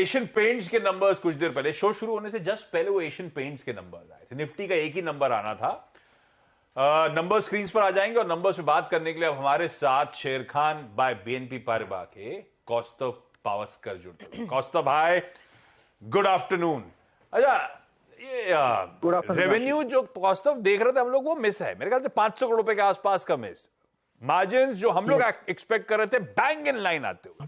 Asian paints के numbers कुछ देर पहले, शो शुरू होने से जस्ट पहले वो एशियन पेंट्स के नंबर्स आए थे। निफ्टी का एक ही नंबर आना था। नंबर स्क्रीन पर आ जाएंगे और नंबर्स पे बात करने के लिए अब हमारे साथ शेर खान बाय बीएनपी पारिबा के कौस्तव पावस्कर जुड़ते हैं। कौस्तव भाई, गुड आफ्टरनून। अच्छा, ये रेवेन्यू जो कौस्तव देख रहे थे हम लोग, वो मिस है मेरे ख्याल से 500 करोड़ रुपए के आसपास का मिस। मार्जिन जो हम लोग एक्सपेक्ट कर रहे थे बैंग इन लाइन आते हुए,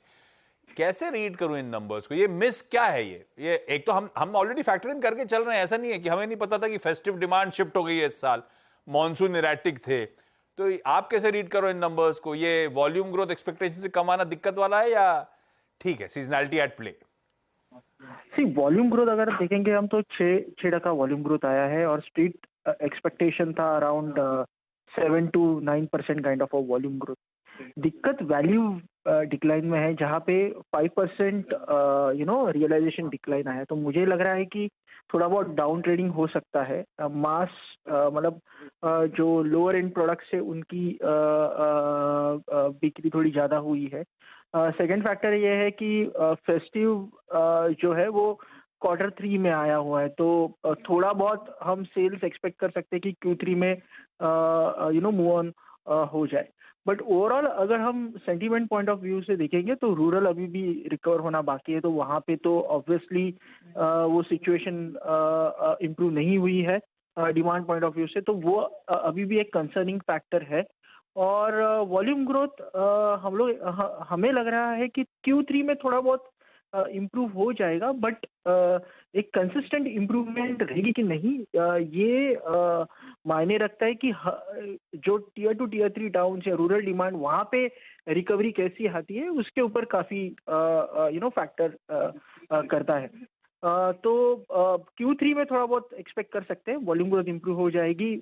कैसे रीड करूं इन नंबर्स को? ये मिस क्या है? ये एक तो हम ऑलरेडी फैक्टर इन करके चल रहे हैं, ऐसा नहीं है कि हमें नहीं पता था कि फेस्टिव डिमांड शिफ्ट हो गई है इस साल, मॉनसून इरेटिक थे। तो आप कैसे रीड करो इन नंबर्स को? ये वॉल्यूम ग्रोथ एक्सपेक्टेशन से कम आना दिक्कत वाला है या ठीक है, seasonality at play? Volume growth अगर देखेंगे हम तो 6% वॉल्यूम ग्रोथ आया है और स्ट्रीट एक्सपेक्टेशन था around 7 to 9% kind of volume growth. दिक्कत वैल्यू डिक्लाइन में है, जहाँ पे 5% रियलाइजेशन डिक्लाइन आया। तो मुझे लग रहा है कि थोड़ा बहुत डाउन ट्रेडिंग हो सकता है। मास मतलब जो लोअर एंड प्रोडक्ट्स है उनकी बिक्री थोड़ी ज़्यादा हुई है। सेकेंड फैक्टर ये है कि फेस्टिव जो है वो Q3 में आया हुआ है, तो थोड़ा बहुत हम सेल्स एक्सपेक्ट कर सकते हैं कि Q3 में मूव ऑन हो जाए। बट ओवरऑल अगर हम सेंटीमेंट पॉइंट ऑफ व्यू से देखेंगे तो रूरल अभी भी रिकवर होना बाकी है, तो वहाँ पे तो ऑब्वियसली वो सिचुएशन इम्प्रूव नहीं हुई है डिमांड पॉइंट ऑफ व्यू से, तो वो अभी भी एक कंसर्निंग फैक्टर है। और वॉल्यूम ग्रोथ हमें लग रहा है कि Q3 में थोड़ा बहुत इम्प्रूव हो जाएगा, बट एक कंसिस्टेंट इम्प्रूवमेंट रहेगी कि नहीं, ये मायने रखता है कि जो टियर 2 टियर 3 टाउन्स या रूरल डिमांड वहाँ पे रिकवरी कैसी आती है, उसके ऊपर काफ़ी फैक्टर करता है। तो Q3 में थोड़ा बहुत एक्सपेक्ट कर सकते हैं वॉल्यूम ग्रोथ इम्प्रूव हो जाएगी।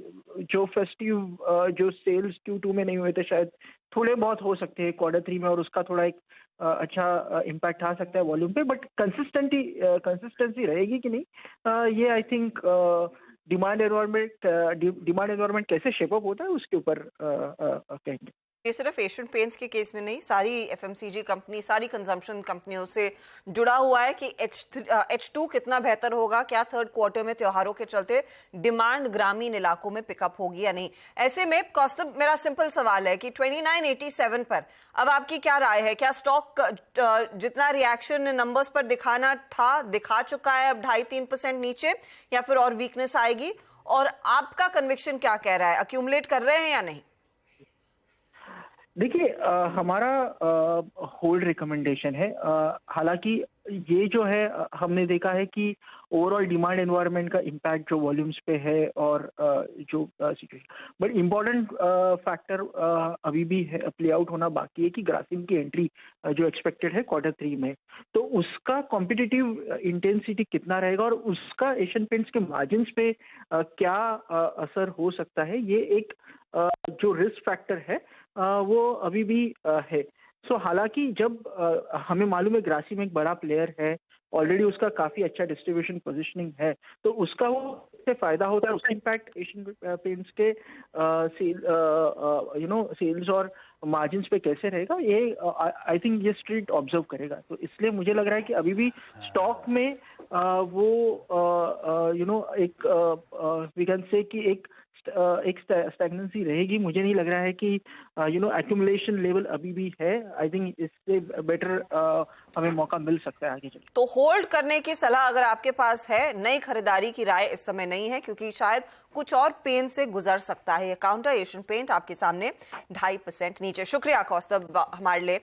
जो फेस्टिव जो सेल्स Q2 में नहीं हुए थे शायद थोड़े बहुत हो सकते हैं Q3 में, और उसका थोड़ा एक अच्छा इम्पैक्ट आ सकता है वॉल्यूम पे। बट कंसिस्टेंसी रहेगी कि नहीं, ये आई थिंक डिमांड एनवायरनमेंट कैसे शेप अप होता है उसके ऊपर कहेंगे। ये सिर्फ एशियन पेंट्स के केस में नहीं, सारी एफएमसीजी कंपनी, सारी कंजम्पशन कंपनियों से जुड़ा हुआ है कि H2 कितना बेहतर होगा, क्या थर्ड क्वार्टर में त्योहारों के चलते डिमांड ग्रामीण इलाकों में पिकअप होगी या नहीं। ऐसे में कौस्तव, मेरा सिंपल सवाल है कि 2987 पर अब आपकी क्या राय है? क्या स्टॉक जितना रिएक्शन नंबर्स पर दिखाना था दिखा चुका है अब 2.5-3% नीचे, या फिर और वीकनेस आएगी? और आपका कन्विक्शन क्या कह रहा है, अक्यूमुलेट कर रहे हैं या नहीं? देखिए, हमारा होल्ड रिकमेंडेशन है। हालांकि ये जो है हमने देखा है कि ओवरऑल डिमांड एनवायरनमेंट का इम्पैक्ट जो वॉल्यूम्स पे है और जो सिचुएशन, बट इम्पॉर्टेंट फैक्टर अभी भी है, प्ले आउट होना बाकी है कि ग्रासिम की एंट्री जो एक्सपेक्टेड है Q3 में, तो उसका कॉम्पिटिटिव इंटेंसिटी कितना रहेगा और उसका एशियन पेंट्स के मार्जिन्स पे क्या असर हो सकता है, ये एक जो रिस्क फैक्टर है वो अभी भी है। सो हालांकि जब हमें मालूम है ग्रासिम एक बड़ा प्लेयर है, ऑलरेडी उसका काफ़ी अच्छा डिस्ट्रीब्यूशन पोजीशनिंग है, तो उसका वो से फायदा होता है, उसका इम्पैक्ट एशियन पेंट्स के सेल्स और मार्जिन्स पे कैसे रहेगा, ये आई थिंक ये स्ट्रीट ऑब्जर्व करेगा। तो इसलिए मुझे लग रहा है कि अभी भी स्टॉक में एक वी कैन से कि एक स्टैग्नेंसी रहेगी। मुझे नहीं लग रहा है कि एक्यूमुलेशन लेवल अभी भी है। आई थिंक इससे बेटर हमें मौका मिल सकता है आगे चल। तो होल्ड करने की सलाह अगर आपके पास है, नई खरीदारी की राय इस समय नहीं है, क्योंकि शायद कुछ और पेन से गुजर सकता है ये काउंटर। एशियन पेंट आपके सामने 2.5% नीचे। शुक्रिया कौस्तव हमारे लिए